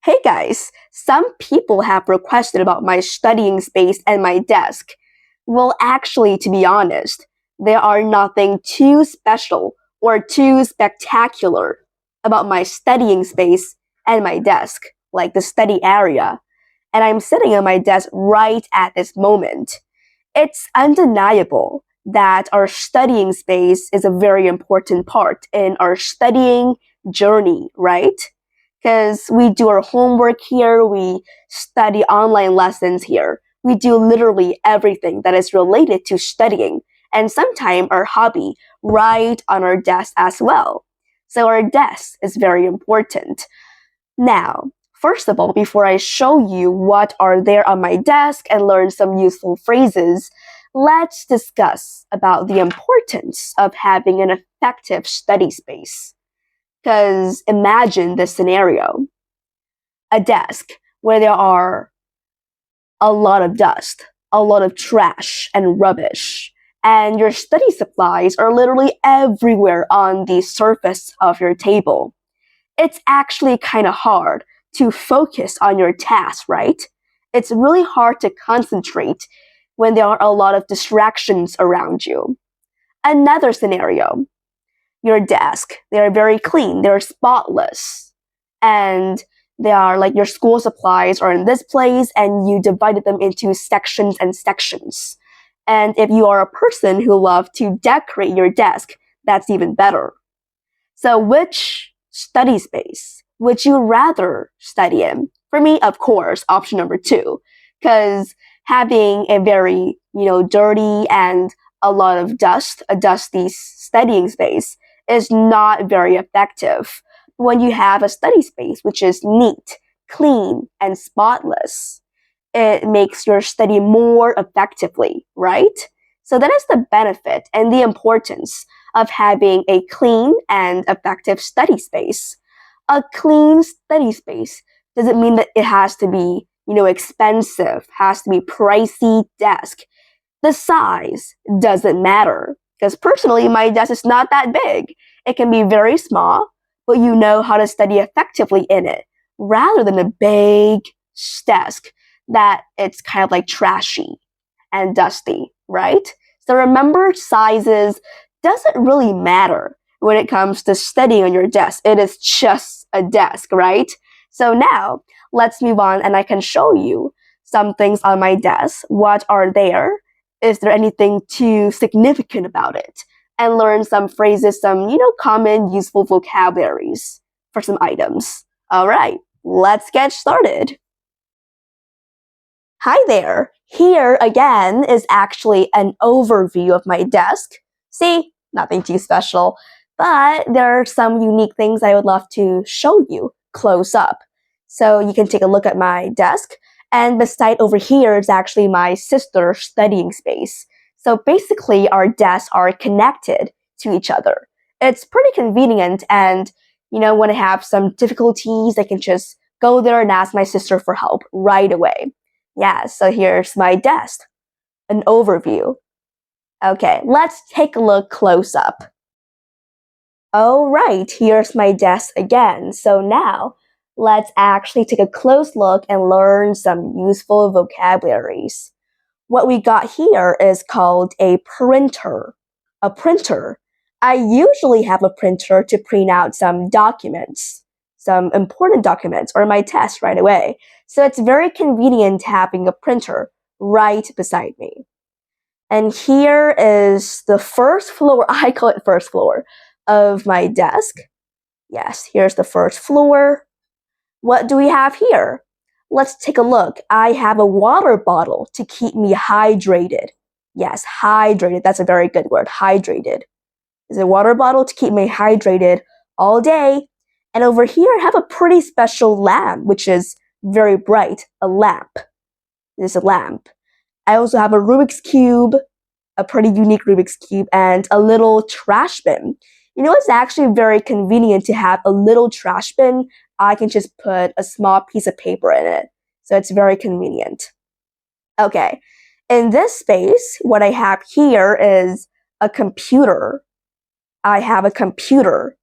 Hey guys, some people have requested about my studying space and my desk. Well, actually, to be honest, there are nothing too special or too spectacular about my studying space and my desk, like the study area. And I'm sitting at my desk right at this moment. It's undeniable that our studying space is a very important part in our studying journey, right? Because we do our homework here, we study online lessons here. We do literally everything that is related to studying, and sometimes our hobby right on our desk as well. So our desk is very important. Now, first of all, before I show you what are there on my desk and learn some useful phrases, let's discuss about the importance of having an effective study space. Because imagine this scenario, a desk where there are a lot of dust, a lot of trash and rubbish, and your study supplies are literally everywhere on the surface of your table. It's actually kind of hard to focus on your task, right? It's really hard to concentrate when there are a lot of distractions around you. Another scenario, your desk. They're very clean, they're spotless. And they are like your school supplies are in this place and you divided them into sections and sections. And if you are a person who loves to decorate your desk, that's even better. So which study space would you rather study in? For me, of course, option number 2, because having a very, dirty and a lot of dust, a dusty studying space is not very effective. When you have a study space which is neat, clean, and spotless, it makes your study more effectively, right? So that is the benefit and the importance of having a clean and effective study space. A clean study space doesn't mean that it has to be, expensive, has to be pricey desk. The size doesn't matter. Because personally, my desk is not that big. It can be very small, but you know how to study effectively in it, rather than a big desk that it's kind of like trashy and dusty, right? So remember, sizes doesn't really matter when it comes to studying on your desk. It is just a desk, right? So now, let's move on and I can show you some things on my desk. What are there? Is there anything too significant about it? And learn some phrases, some, common useful vocabularies for some items. All right, let's get started. Hi there. Here again is actually an overview of my desk. See, nothing too special, but there are some unique things I would love to show you close up. So you can take a look at my desk. And beside over here is actually my sister's studying space. So basically, our desks are connected to each other. It's pretty convenient, and when I have some difficulties, I can just go there and ask my sister for help right away. Yeah, so here's my desk, an overview. Okay, let's take a look close up. All right, here's my desk again. So now, let's actually take a close look and learn some useful vocabularies. What we got here is called a printer. A printer. I usually have a printer to print out some documents, some important documents, or my test right away. So it's very convenient having a printer right beside me. And here is the first floor, I call it first floor, of my desk. Yes, here's the first floor. What do we have here? Let's take a look. I have a water bottle to keep me hydrated. Yes, hydrated. That's a very good word, hydrated. It's a water bottle to keep me hydrated all day. And over here, I have a pretty special lamp, which is very bright, a lamp. This is a lamp. I also have a Rubik's Cube, a pretty unique Rubik's Cube, and a little trash bin. It's actually very convenient to have a little trash bin. I can just put a small piece of paper in it. So it's very convenient. Okay, in this space, what I have here is a computer. I have a computer.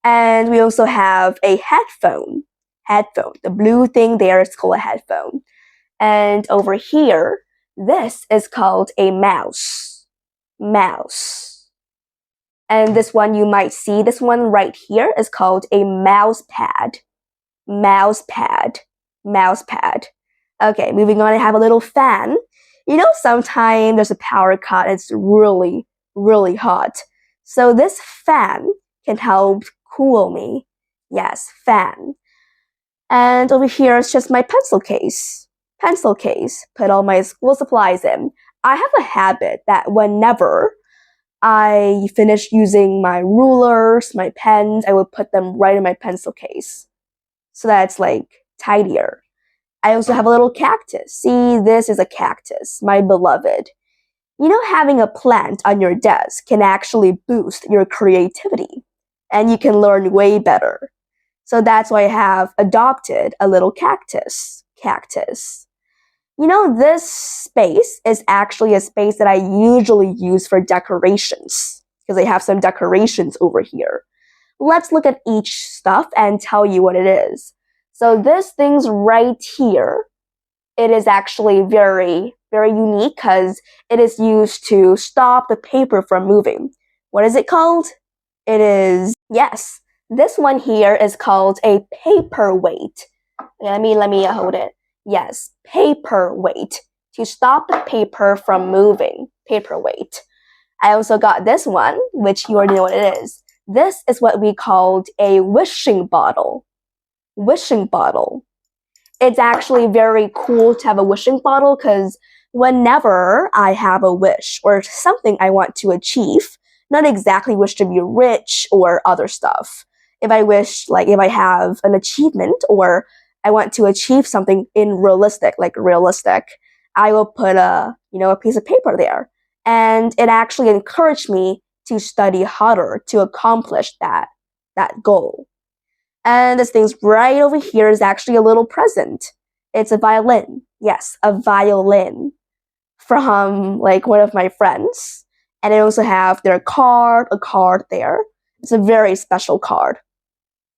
And we also have a headphone. Headphone. The blue thing there is called a headphone. And over here, this is called a mouse. Mouse. And this one you might see, this one right here is called a mouse pad. Mouse pad. Mouse pad. Okay, moving on, I have a little fan. You know, sometimes there's a power cut, it's really, really hot. So this fan can help cool me. Yes, fan. And over here is just my pencil case. Pencil case. Put all my school supplies in. I have a habit that whenever I finish using my rulers, my pens, I would put them right in my pencil case. So that's like tidier. I also have a little cactus. See, this is a cactus, my beloved. You know, having a plant on your desk can actually boost your creativity, and you can learn way better. So that's why I have adopted a little cactus. Cactus. You know, this space is actually a space that I usually use for decorations, because I have some decorations over here. Let's look at each stuff and tell you what it is. So this thing's right here, it is actually very, very unique because it is used to stop the paper from moving. What is it called? It is, yes, this one here is called a paperweight. Let me hold it. Yes, paperweight. To stop the paper from moving. Paperweight. I also got this one, which you already know what it is. This is what we called a wishing bottle. Wishing bottle. It's actually very cool to have a wishing bottle because whenever I have a wish or something I want to achieve, not exactly wish to be rich or other stuff. If I wish, like if I have an achievement or I want to achieve something in realistic, I will put a piece of paper there. And it actually encouraged me to study harder to accomplish that goal. And this thing's right over here is actually a little present. It's a violin. Yes, a violin from like one of my friends. And I also have a card there. It's a very special card.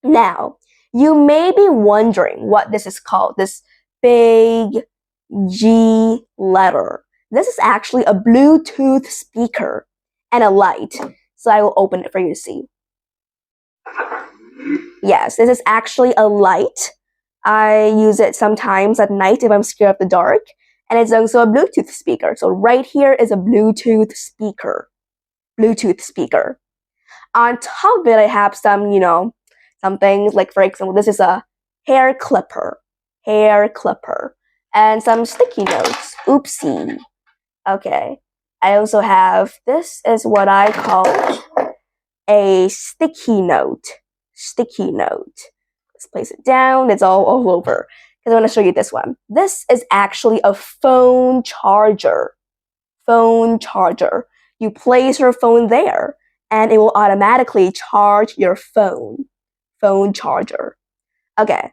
Now, you may be wondering what this is called, this big G letter. This is actually a Bluetooth speaker and a light. So I will open it for you to see. Yes, this is actually a light. I use it sometimes at night if I'm scared of the dark. And it's also a Bluetooth speaker. So right here is a Bluetooth speaker. Bluetooth speaker. On top of it, I have some, some things like, for example, this is a hair clipper. Hair clipper. And some sticky notes. Oopsie. Okay. I also have, this is what I call a sticky note. Sticky note. Let's place it down. It's all over. Because I want to show you this one. This is actually a phone charger. Phone charger. You place your phone there, and it will automatically charge your phone. Phone charger. Okay.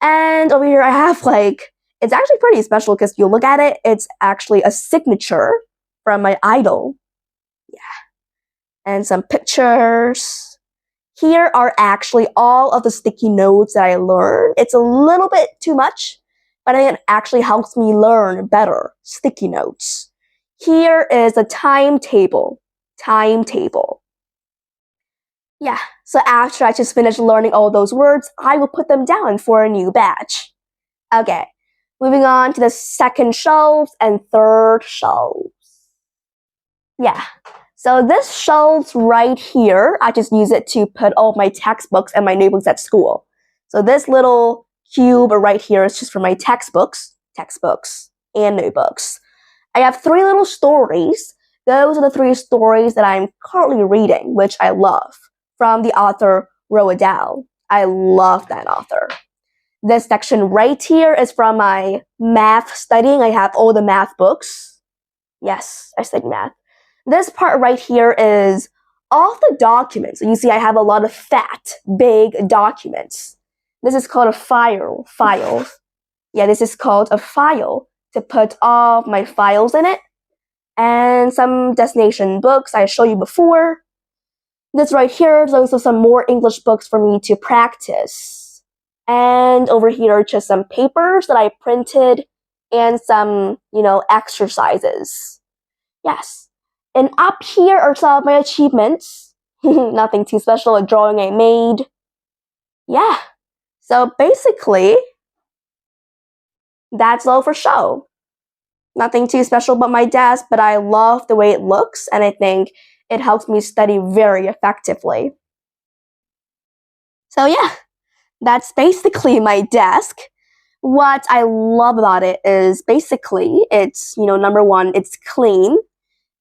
And over here I have it's actually pretty special because you look at it, it's actually a signature from my idol. Yeah. And some pictures. Here are actually all of the sticky notes that I learned. It's a little bit too much, but it actually helps me learn better. Sticky notes. Here is a timetable. Timetable. Yeah, so after I just finish learning all those words, I will put them down for a new batch. Okay, moving on to the second shelves and third shelves. Yeah. So this shelf right here, I just use it to put all my textbooks and my notebooks at school. So this little cube right here is just for my textbooks, and notebooks. I have 3 little stories. Those are the 3 stories that I'm currently reading, which I love, from the author Roald Dahl. I love that author. This section right here is from my math studying. I have all the math books. Yes, I study math. This part right here is all the documents. You see, I have a lot of fat, big documents. This is called a file. Yeah, this is called a file to put all my files in it. And some destination books I showed you before. This right here is also some more English books for me to practice. And over here are just some papers that I printed and some, exercises. Yes. And up here are some of my achievements. Nothing too special, a drawing I made. Yeah. So basically, that's all for show. Nothing too special about my desk, but I love the way it looks, and I think it helps me study very effectively. So yeah, that's basically my desk. What I love about it is basically it's, number one, it's clean.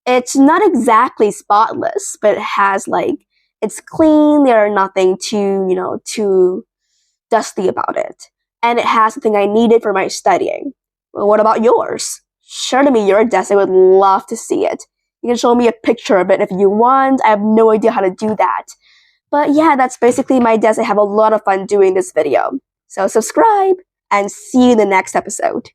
It's not exactly spotless, but it has it's clean. There are nothing too dusty about it. And it has something I needed for my studying. Well, what about yours? Share to me your desk. I would love to see it. You can show me a picture of it if you want. I have no idea how to do that. But yeah, that's basically my desk. I have a lot of fun doing this video. So subscribe and see you in the next episode.